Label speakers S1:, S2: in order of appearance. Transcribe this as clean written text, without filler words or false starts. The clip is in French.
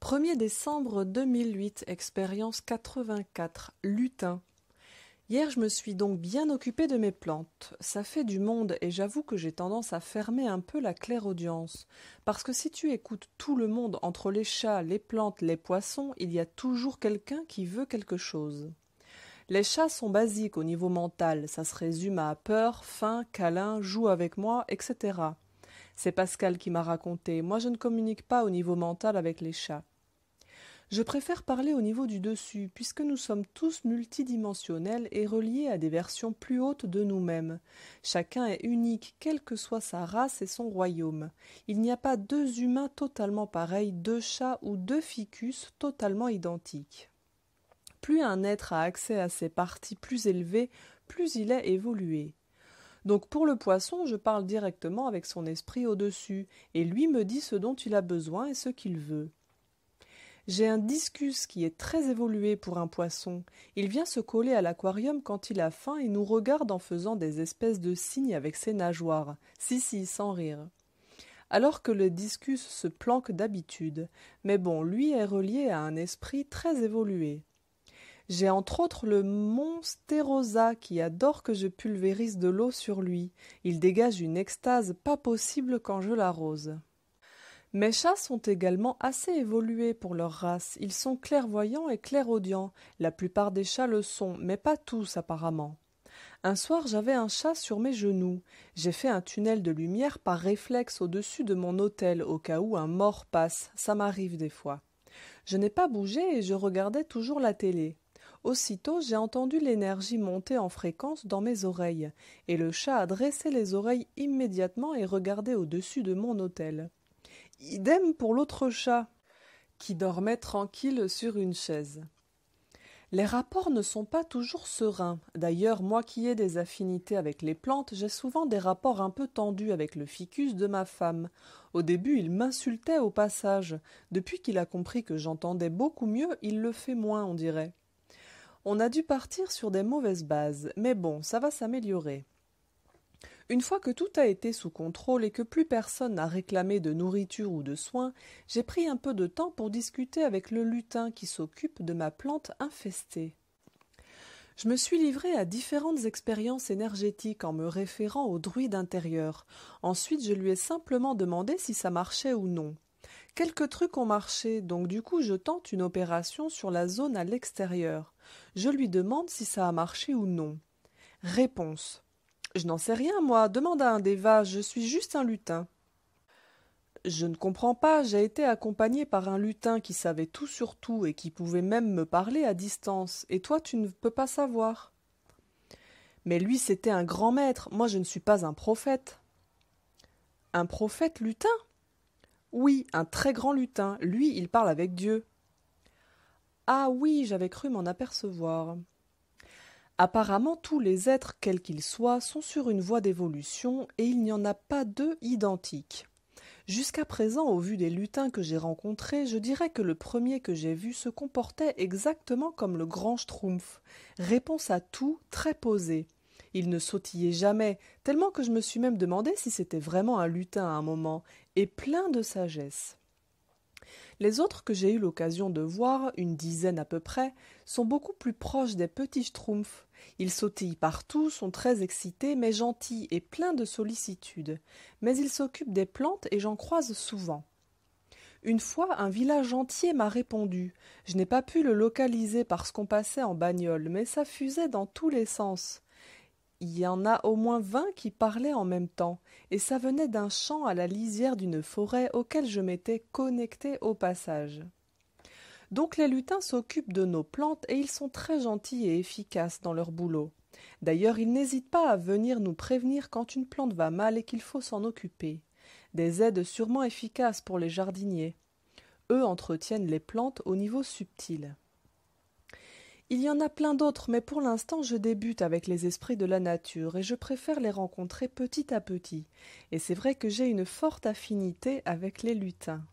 S1: 1er décembre 2008, expérience 84, lutin. Hier, je me suis donc bien occupée de mes plantes. Ça fait du monde et j'avoue que j'ai tendance à fermer un peu la clairaudience. Parce que si tu écoutes tout le monde entre les chats, les plantes, les poissons, il y a toujours quelqu'un qui veut quelque chose. Les chats sont basiques au niveau mental, ça se résume à peur, faim, câlin, joue avec moi, etc. C'est Pascal qui m'a raconté, moi je ne communique pas au niveau mental avec les chats. Je préfère parler au niveau du dessus, puisque nous sommes tous multidimensionnels et reliés à des versions plus hautes de nous-mêmes. Chacun est unique, quelle que soit sa race et son royaume. Il n'y a pas deux humains totalement pareils, deux chats ou deux ficus totalement identiques. Plus un être a accès à ses parties plus élevées, plus il est évolué. Donc pour le poisson, je parle directement avec son esprit au-dessus, et lui me dit ce dont il a besoin et ce qu'il veut. J'ai un discus qui est très évolué pour un poisson. Il vient se coller à l'aquarium quand il a faim et nous regarde en faisant des espèces de signes avec ses nageoires. Si, sans rire. Alors que le discus se planque d'habitude. Mais bon, lui est relié à un esprit très évolué. J'ai entre autres le Monsterosa qui adore que je pulvérise de l'eau sur lui. Il dégage une extase pas possible quand je l'arrose. Mes chats sont également assez évolués pour leur race. Ils sont clairvoyants et clairaudients. La plupart des chats le sont, mais pas tous apparemment. Un soir, j'avais un chat sur mes genoux. J'ai fait un tunnel de lumière par réflexe au-dessus de mon autel, au cas où un mort passe. Ça m'arrive des fois. Je n'ai pas bougé et je regardais toujours la télé. Aussitôt, j'ai entendu l'énergie monter en fréquence dans mes oreilles, et le chat a dressé les oreilles immédiatement et regardé au-dessus de mon autel. Idem pour l'autre chat, qui dormait tranquille sur une chaise. Les rapports ne sont pas toujours sereins. D'ailleurs, moi qui ai des affinités avec les plantes, j'ai souvent des rapports un peu tendus avec le ficus de ma femme. Au début, il m'insultait au passage. Depuis qu'il a compris que j'entendais beaucoup mieux, il le fait moins, on dirait. On a dû partir sur des mauvaises bases, mais bon, ça va s'améliorer. Une fois que tout a été sous contrôle et que plus personne n'a réclamé de nourriture ou de soins, j'ai pris un peu de temps pour discuter avec le lutin qui s'occupe de ma plante infestée. Je me suis livrée à différentes expériences énergétiques en me référant au druide intérieur. Ensuite, je lui ai simplement demandé si ça marchait ou non. Quelques trucs ont marché, donc du coup je tente une opération sur la zone à l'extérieur. Je lui demande si ça a marché ou non. Réponse. Je n'en sais rien, moi. Demande à un déva, je suis juste un lutin. Je ne comprends pas, j'ai été accompagné par un lutin qui savait tout sur tout et qui pouvait même me parler à distance, et toi tu ne peux pas savoir. Mais lui c'était un grand maître, moi je ne suis pas un prophète. Un prophète lutin? Oui, un très grand lutin, lui il parle avec Dieu. Ah oui, j'avais cru m'en apercevoir. Apparemment, tous les êtres, quels qu'ils soient, sont sur une voie d'évolution et il n'y en a pas deux identiques. Jusqu'à présent, au vu des lutins que j'ai rencontrés, je dirais que le premier que j'ai vu se comportait exactement comme le grand Schtroumpf. Réponse à tout, très posée. Il ne sautillait jamais, tellement que je me suis même demandé si c'était vraiment un lutin à un moment, et plein de sagesse. Les autres que j'ai eu l'occasion de voir, une dizaine à peu près, sont beaucoup plus proches des petits schtroumpfs. Ils sautillent partout, sont très excités, mais gentils et pleins de sollicitude. Mais ils s'occupent des plantes et j'en croise souvent. Une fois, un village entier m'a répondu. Je n'ai pas pu le localiser parce qu'on passait en bagnole, mais ça fusait dans tous les sens. Il y en a au moins 20 qui parlaient en même temps, et ça venait d'un champ à la lisière d'une forêt auquel je m'étais connecté au passage. Donc les lutins s'occupent de nos plantes et ils sont très gentils et efficaces dans leur boulot. D'ailleurs, ils n'hésitent pas à venir nous prévenir quand une plante va mal et qu'il faut s'en occuper. Des aides sûrement efficaces pour les jardiniers. Eux entretiennent les plantes au niveau subtil. Il y en a plein d'autres, mais pour l'instant je débute avec les esprits de la nature et je préfère les rencontrer petit à petit. Et c'est vrai que j'ai une forte affinité avec les lutins.